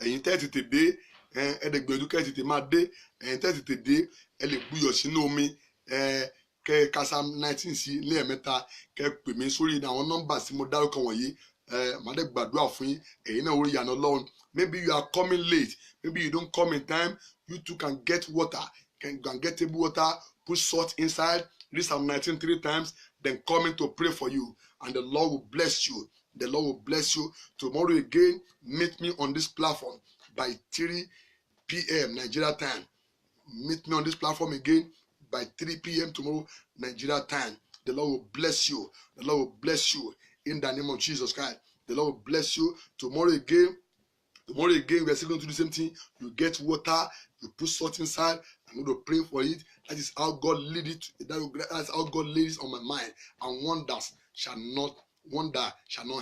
ẹ̀yin tẹ́ tètè dé, ẹ̀ẹ́dẹ̀gbẹ̀dú kẹ́ tètè máa dé, ẹ̀yin tẹ́ tètè dé, ẹ lè buyọ̀ sínú omi, kẹ́ kásá 19 sí lẹ́ẹ̀mẹ́ta, kẹ́ pè mí sórí àwọn nọ́mbà tí mo dárúkọ wọ̀nyí, màá dẹ̀ gbàdúrà fún yín. ẹ̀yin náà orí ìyànà Ọlọ́run. Maybe you are coming late, maybe you don't come in time, you too can get water, can get table water, put salt inside, read Psalm 19 3 times, then come in to pray for you, and the Lord will bless you. The Lord will bless you. Tomorrow again, meet me on this platform by 3 p.m. Nigeria time. Meet me on this platform again by 3 p.m. tomorrow Nigeria time. The Lord will bless you. The Lord will bless you in the name of Jesus Christ. The Lord will bless you. Tomorrow again, we are still going to do the same thing. You get water, you put salt inside. I'm going to pray for it. That is how God lead it. That's how God lays on my mind. And wonder shall not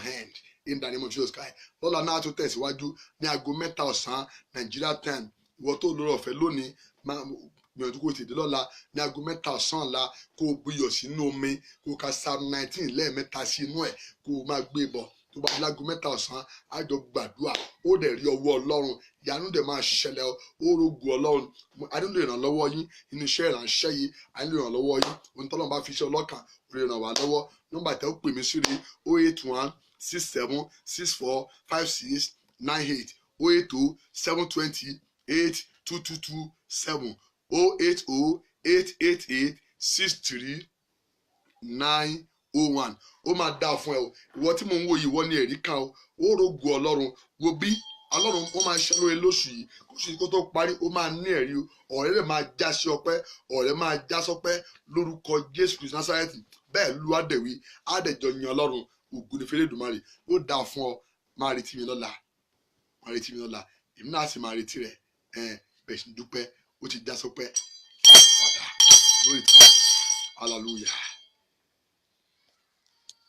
end in the name of Jesus Christ. Lọ́la náà tó tẹ̀síwájú ní aago 3 ọ̀sán Nigeria time. Ìwọ tó lórí ọ̀fẹ́ lónìí, gbìyànjú kó tètè lọ́la ní aago 3 ọ̀sán la, kó o buyọ̀ sínú omi, kó o ka Psalm 19 lẹ́ẹ̀mẹ́ta sí inú ẹ̀, kó o máa gbé bọ̀. Tó bá di láago 3 ọ̀sán, á jọ gbàdúrà, ó dẹ̀ rí ọwọ́ Ọlọ́run, ìyanu dẹ̀ máa ṣẹlẹ̀, ó rògo Ọlọ́run. A nílò ìrànlọ́wọ́ yín nínú iṣẹ́ ìránṣẹ́ yìí, a nílò ìrànlọ́wọ́ yín. Ohun tọ́lọ́run bá fi iṣẹ́ ọlọ́kàn, ó lè ràn wá lọ́wọ́. Nọ́mbà tẹ́ ó pè mí sí rí 081-67-64-56-98 080-720-82227 080-888-63-901. Ó máa dáa fún ẹ o. Ìwọ tí mò ń wò yìí, wọ́n ní ẹ̀rí kan o. Ó rògo Ọlọ́run. Wo bí Ọlọ́run ó máa ṣe lóore lóṣù yìí, kóṣù yìí kó tó parí, ó máa ní ẹ̀rí o. Ọ̀rẹ́ rẹ̀ máa já sí ọpẹ́, ọ̀rẹ́ máa já sọpẹ́ lórúkọ Jésù Kristi Násárẹ́tì. Bẹ́ẹ̀ lu àdẹ̀wí, àdẹ̀jọ yan Ọlọ́run, ògo ni f'Elédùmarè. Ó dáa fún ọ. Máa retí mi lọ́la. Èmi náà sì máa retí rẹ̀. Bẹ́ẹ̀ sì ń dúpẹ́, ó ti já sọpẹ́. Padà lórí ti. Hallelujah.